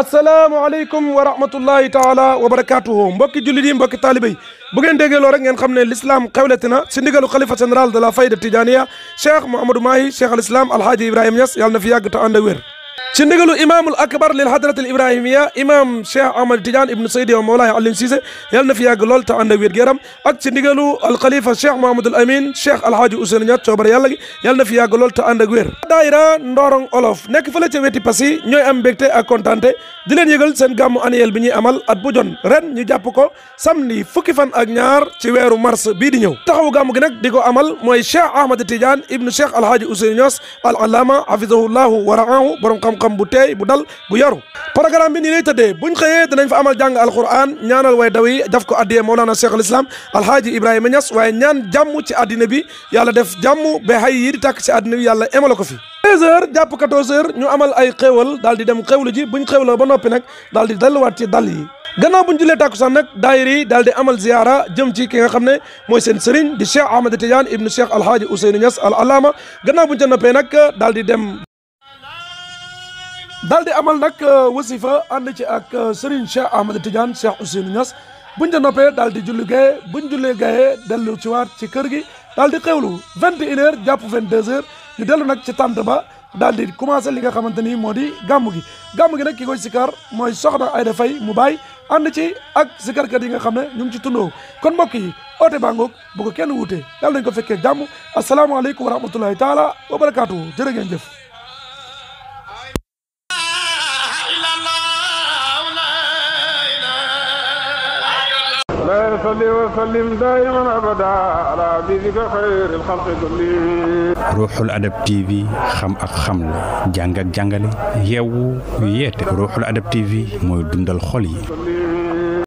asalaamaaleykum wa rahmatullahi taala wa barakatuhu mbokki jullit yi mbokki taalibe yi bu ngeen déggee loolu rek ngeen xam ne l'islam xewleti na si ndigalu xalifa général de la fayda tijaniya cheikh Mouhamadou Mahi cheikh al islam alhaaji Ibrahima Niass yàlla na fi yàgg te ànd ak wér ci ndigalu imamul akbar lil hadratil ibrahimiya imam cheikh Ahmad Tidiane ibnu Seydi wa Mawlaay Alioune Cissé yàlla na fi yàgg lool te ànd ak wér géram ak ci ndigalu alxalifa cheikh Mouhamadoul Amin cheikh alhaaji Ousseynou Niass coobare yàlla gi yàlla na fi yàgg lool te ànd ak wér daayira Ndorong Olof nekk fële ca weti Passy ñooy am mbégte ak kontante di leen yëgal seen gàmmu annuel bi ñuy amal at bu jon ren ñu jàpp ko samedi fukki fan ak ñaar ci weeru mars bii di ñëw taxawu gàmmu gi nag di ko amal mooy cheikh Ahmad Tidiane ibnu cheikh alhaaji Ousseynou Niass al allama hafizahullahu wa raahu borom xam-xam bu teey bu dal bu yaru programme bi nii lay tëddee buñ xëyee dinañ fa amal jàng alquran ñaanal way daw yi def ko addiyee Mawlana cheikh al islam alhaaji Ibrahima Niass waaye ñaan jàmm ci àddina bi yàlla def jàmm ba xay yi di tàkk ci àddina bi yàlla emala ko fi 13h jàpp 14h ñu amal ay xéewal daal di dem xéewlu ji buñ xéewloo ba noppi nag daal di delluwaat ci dal yi gannaaw buñ julee tàkkusaan nag daayira yi daal di amal ziyaara jëm ci ki nga xam ne mooy seen sëriñ di cheikh Ahmad Tidiane ibnu cheikh alhaaji Ousseynou Niass al allama gannaaw buñ ca noppee nag daal di amal nag wasifa ànd ci ak Serigne Cheikh Ahmad Tidiane Cheikh Ousseynou Niass buñ ca noppee daal di julli gaye buñ jullee gaye dellu ci waat ci kër gi daal di xewlu 21h jàpp 22h ñu dellu nag ci tànt ba daal di commencé li nga xamante ni moo di gàmmu gi nag ki koy sikar mooy soxna Ayda Faye mu baay ànd ci ak sikarkat yi nga xam ne ñu ngi ci tundoo kon mbokk yi oote bangoog bu ko kenn wuute yàlla nañ ko fekkee jàmm asalaamaaleykum wa rahmatullahi taala wa barakaatuhu jërë ngeen jëf صل وسلم دائما ابدا على حبيبك خير الخلق كلهم Ruuxul Adab TV xam ak xam la jàng ak jàngale yeewu yeete Ruuxul Adab TV mooy dundal xol yi